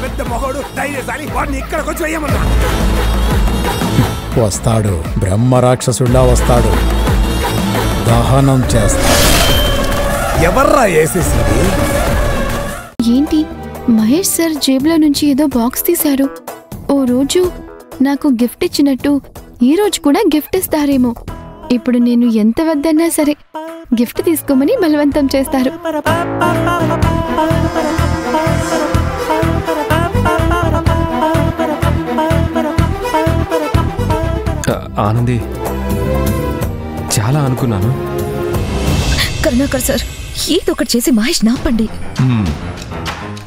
పెద్ద మొహోడు ధైర్యశాలి, వాడిని ఇక్కడికి వచ్చి వేయమన్నా. వస్తాడు, బ్రహ్మ రాక్షసుడిలా వస్తాడు, దహనం చేస్తాడు. ఎవర్రా వేసేసింది? ఏంటి మహేష్ సార్ జేబులో నుంచి ఏదో బాక్స్ తీశారు. ఓ రోజు నాకు గిఫ్ట్ ఇచ్చినట్టు ఈ రోజు కూడా గిఫ్ట్ ఇస్తారేమో. ఇప్పుడు నేను ఎంత వద్దన్నా సరే గిఫ్ట్ తీసుకోమని బలవంతం చేస్తారు. ఆనంది, చాలా అనుకున్నాను. కరుణాకర్ సార్, ఏదో ఒకటి చేసి మహేష్ నాపండి.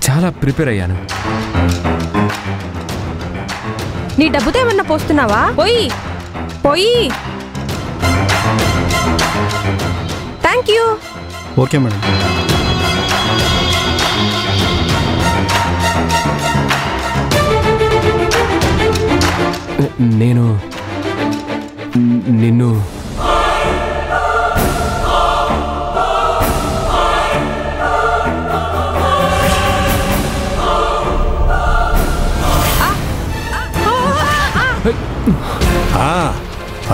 చాలా ప్రిపేర్ అయ్యాను. నీ డబ్బుతో ఏమన్నా పోస్తున్నావా? పోయి పోయి. Thank you. Okay madam. నేను నిన్ను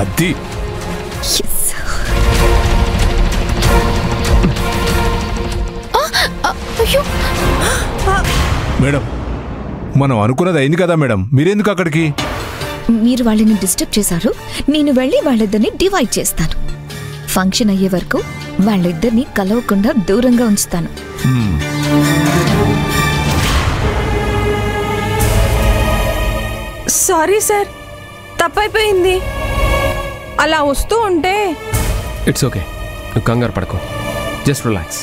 అది మేడం, మనం అనుకున్నది అయింది కదా మేడం, మీరెందుకు అక్కడికి? మీరు వాళ్ళని డిస్టర్బ్ చేశారు. నేను వెళ్ళి వాళ్ళిద్దరిని డివైడ్ చేస్తాను. ఫంక్షన్ అయ్యే వరకు వాళ్ళిద్దరిని కలవకుండా దూరంగా ఉంచుతాను. సారీ సార్, తప్పైపోయింది. అలా వస్తూ ఉంటే ఇట్స్ ఓకే, నువ్వు కంగారు పడకు, జస్ట్ రిలాక్స్.